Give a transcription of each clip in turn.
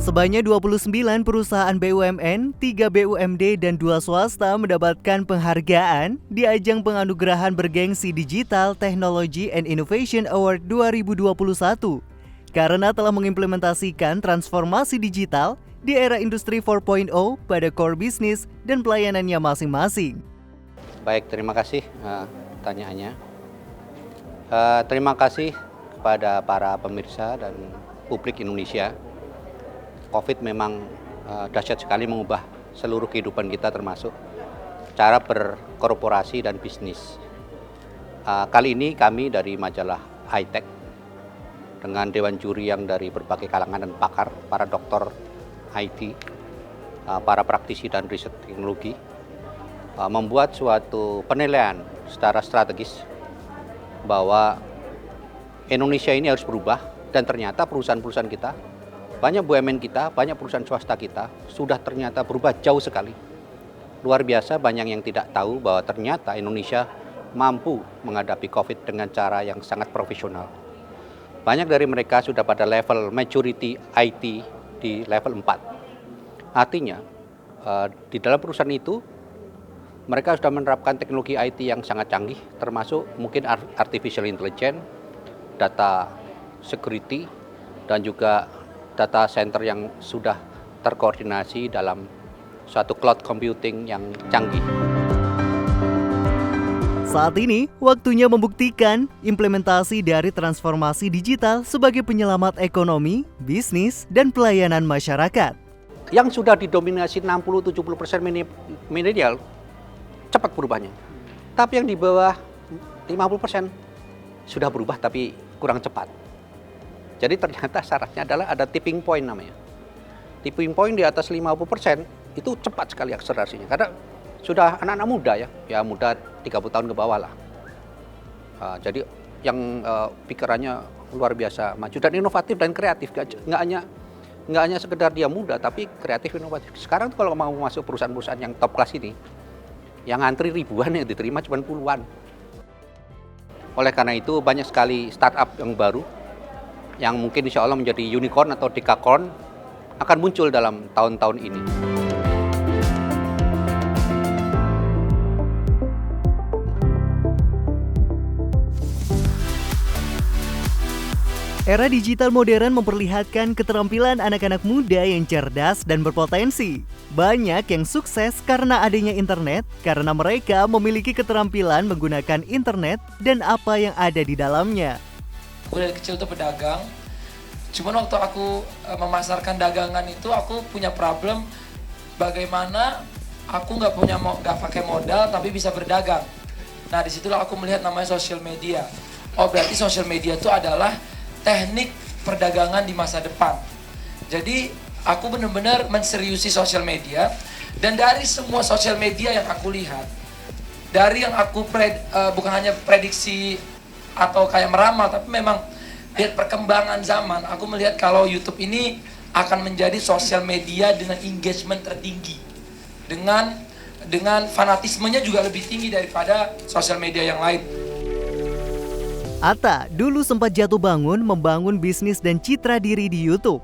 Sebanyak 29 perusahaan BUMN, 3 BUMD, dan 2 swasta mendapatkan penghargaan di ajang penganugerahan bergengsi Digital Technology and Innovation Award 2021 karena telah mengimplementasikan transformasi digital di era industri 4.0 pada core bisnis dan pelayanannya masing-masing. Baik, terima kasih pertanyaannya. Terima kasih kepada para pemirsa dan publik Indonesia. COVID memang dahsyat sekali mengubah seluruh kehidupan kita termasuk cara berkorporasi dan bisnis. Kali ini kami dari majalah High Tech dengan dewan juri yang dari berbagai kalangan dan pakar, para doktor IT, para praktisi dan riset teknologi, membuat suatu penilaian secara strategis bahwa Indonesia ini harus berubah dan ternyata perusahaan-perusahaan kita, banyak BUMN kita, banyak perusahaan swasta kita sudah ternyata berubah jauh sekali. Luar biasa, banyak yang tidak tahu bahwa ternyata Indonesia mampu menghadapi COVID dengan cara yang sangat profesional. Banyak dari mereka sudah pada level maturity IT di level 4. Artinya, di dalam perusahaan itu, mereka sudah menerapkan teknologi IT yang sangat canggih, termasuk mungkin artificial intelligence, data security, dan juga data center yang sudah terkoordinasi dalam suatu cloud computing yang canggih. Saat ini, waktunya membuktikan implementasi dari transformasi digital sebagai penyelamat ekonomi, bisnis, dan pelayanan masyarakat. Yang sudah didominasi 60-70% milenial, cepat berubahnya. Tapi yang di bawah 50% sudah berubah tapi kurang cepat. Jadi ternyata syaratnya adalah ada tipping point namanya. Tipping point di atas 50% itu cepat sekali akselerasinya. Karena sudah anak-anak muda ya muda 30 tahun ke bawah lah. Jadi yang pikirannya luar biasa maju dan inovatif dan kreatif. Nggak hanya sekedar dia muda tapi kreatif inovatif. Sekarang kalau mau masuk perusahaan-perusahaan yang top kelas ini, yang antri ribuan yang diterima cuma puluhan. Oleh karena itu banyak sekali startup yang baru yang mungkin insya Allah menjadi unicorn atau decacorn akan muncul dalam tahun-tahun ini. Era digital modern memperlihatkan keterampilan anak-anak muda yang cerdas dan berpotensi. Banyak yang sukses karena adanya internet, karena mereka memiliki keterampilan menggunakan internet dan apa yang ada di dalamnya. Aku dari kecil tuh pedagang, cuman waktu aku memasarkan dagangan itu aku punya problem bagaimana aku nggak pakai modal tapi bisa berdagang. Nah disitulah aku melihat namanya social media. Oh berarti social media itu adalah teknik perdagangan di masa depan. Jadi aku benar-benar menseriusi social media dan dari semua social media yang aku lihat, dari yang aku bukan hanya prediksi atau kayak meramal, tapi memang lihat perkembangan zaman, aku melihat kalau YouTube ini akan menjadi sosial media dengan engagement tertinggi, dengan fanatismenya juga lebih tinggi daripada sosial media yang lain. Atta dulu sempat jatuh bangun membangun bisnis dan citra diri di YouTube.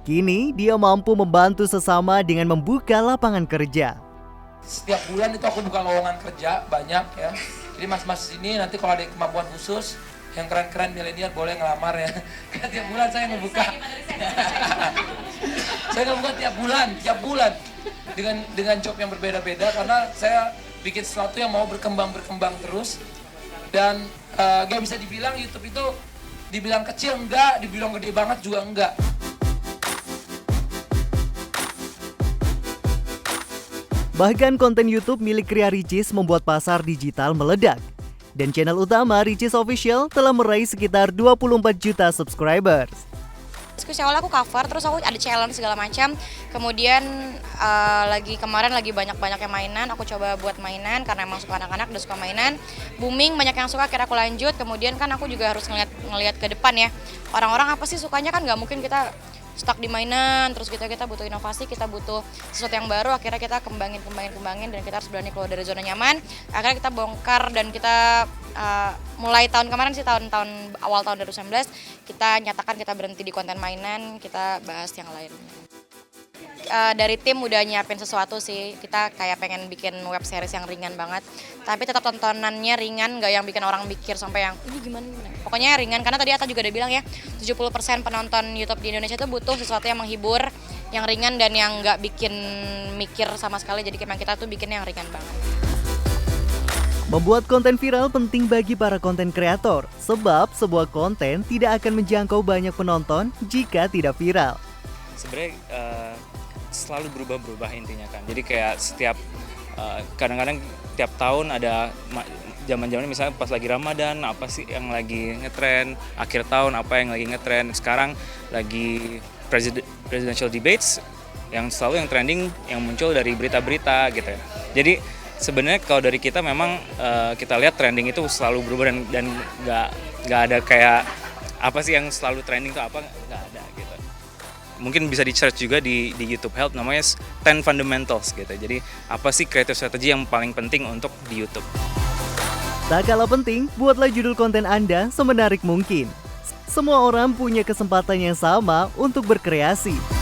Kini dia mampu membantu sesama dengan membuka lapangan kerja. Setiap bulan itu aku buka lowongan kerja banyak ya. Jadi mas-mas ini nanti kalau ada kemampuan khusus yang keren-keren milenial boleh ngelamar ya. Karena tiap bulan saya ngebuka. Saya ngebuka tiap bulan dengan job yang berbeda-beda karena saya bikin sesuatu yang mau berkembang terus. Dan gak bisa dibilang YouTube itu dibilang kecil enggak, dibilang gede banget juga enggak. Bahkan konten YouTube milik Ria Ricis membuat pasar digital meledak. Dan channel utama Ricis Official telah meraih sekitar 24 juta subscribers. Awalnya aku cover, terus aku ada challenge segala macam. Kemudian kemarin lagi banyak-banyak yang mainan, aku coba buat mainan karena emang suka anak-anak, udah suka mainan. Booming, banyak yang suka, akhirnya aku lanjut. Kemudian kan aku juga harus ngelihat ke depan ya. Orang-orang apa sih sukanya, kan nggak mungkin kita stuck di mainan, terus kita butuh inovasi, kita butuh sesuatu yang baru, akhirnya kita kembangin dan kita harus berani keluar dari zona nyaman. Akhirnya kita bongkar dan kita mulai tahun kemarin sih, awal tahun 2019 kita nyatakan kita berhenti di konten mainan, kita bahas yang lain. dari tim udah nyiapin sesuatu sih. Kita kayak pengen bikin web series yang ringan banget. Tapi tetap tontonannya ringan, nggak yang bikin orang mikir sampai yang ini gimana. Pokoknya ringan, karena tadi Atta juga udah bilang ya, 70% penonton YouTube di Indonesia itu butuh sesuatu yang menghibur, yang ringan dan yang nggak bikin mikir sama sekali. Jadi memang kita tuh bikin yang ringan banget. Membuat konten viral penting bagi para konten kreator, sebab sebuah konten tidak akan menjangkau banyak penonton jika tidak viral. Sebenarnya selalu berubah-berubah intinya kan. Jadi kayak setiap kadang-kadang tiap tahun ada zaman-zaman misalnya pas lagi Ramadan apa sih yang lagi ngetren, akhir tahun apa yang lagi ngetren. Sekarang lagi presidential debates yang selalu yang trending yang muncul dari berita-berita gitu ya. Jadi sebenarnya kalau dari kita memang kita lihat trending itu selalu berubah dan nggak ada kayak apa sih yang selalu trending itu apa, nggak ada gitu. Mungkin bisa di search juga di YouTube Help, namanya 10 Fundamentals gitu. Jadi apa sih creative strategy yang paling penting untuk di YouTube. Tak kalah penting, buatlah judul konten Anda semenarik mungkin. Semua orang punya kesempatan yang sama untuk berkreasi.